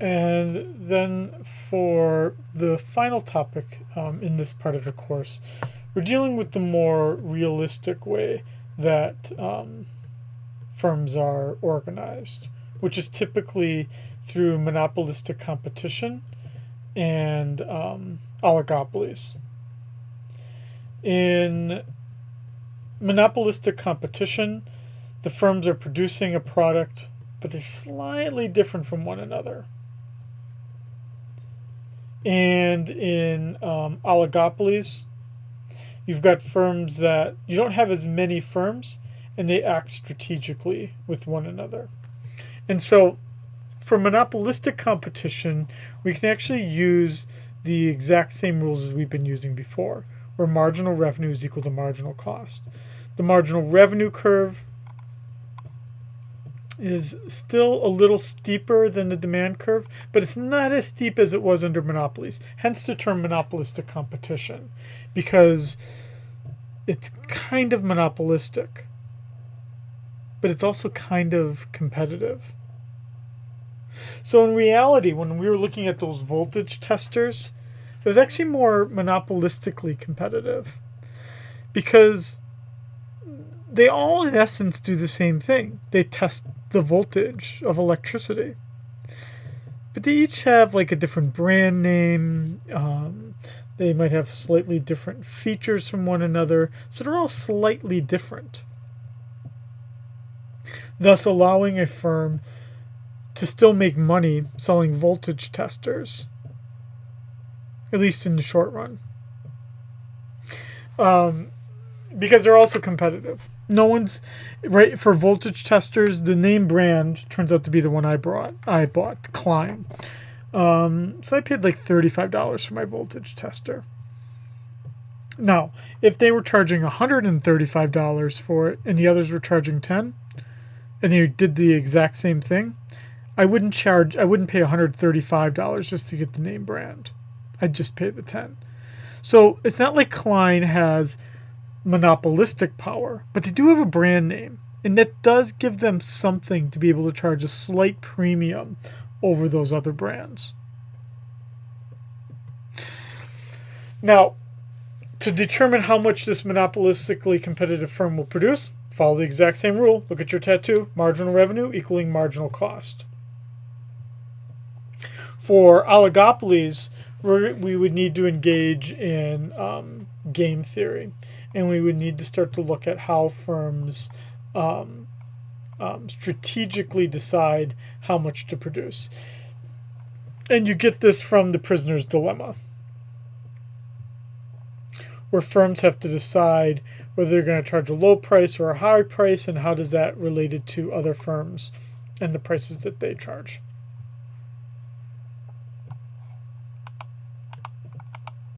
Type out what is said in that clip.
And then for the final topic in this part of the course, we're dealing with the more realistic way that firms are organized, which is typically through monopolistic competition and oligopolies. In monopolistic competition, the firms are producing a product, but they're slightly different from one another. And in oligopolies, you've got firms that you don't have as many firms, and they act strategically with one another. And so for monopolistic competition, we can actually use the exact same rules as we've been using before, where marginal revenue is equal to marginal cost. The marginal revenue curve is still a little steeper than the demand curve, but it's not as steep as it was under monopolies. Hence the term monopolistic competition, because it's kind of monopolistic, but it's also kind of competitive. So in reality, when we were looking at those voltage testers, it was actually more monopolistically competitive, because they all in essence do the same thing. They test the voltage of electricity, but they each have like a different brand name. They might have slightly different features from one another, so they're all slightly different, thus allowing a firm to still make money selling voltage testers, at least in the short run, because they're also competitive. No one's right for voltage testers. The name brand turns out to be the one I bought, Klein. So I paid like $35 for my voltage tester. Now, if they were charging $135 for it and the others were charging $10, and they did the exact same thing, I wouldn't pay $135 just to get the name brand. I'd just pay the $10. So it's not like Klein has monopolistic power, but they do have a brand name, and that does give them something to be able to charge a slight premium over those other brands. Now, to determine how much this monopolistically competitive firm will produce, follow the exact same rule. Look at your tattoo. Marginal revenue equaling marginal cost. For oligopolies, we would need to engage in game theory, and we would need to start to look at how firms strategically decide how much to produce. And you get this from the prisoner's dilemma, where firms have to decide whether they're going to charge a low price or a high price, and how does that relate to other firms and the prices that they charge.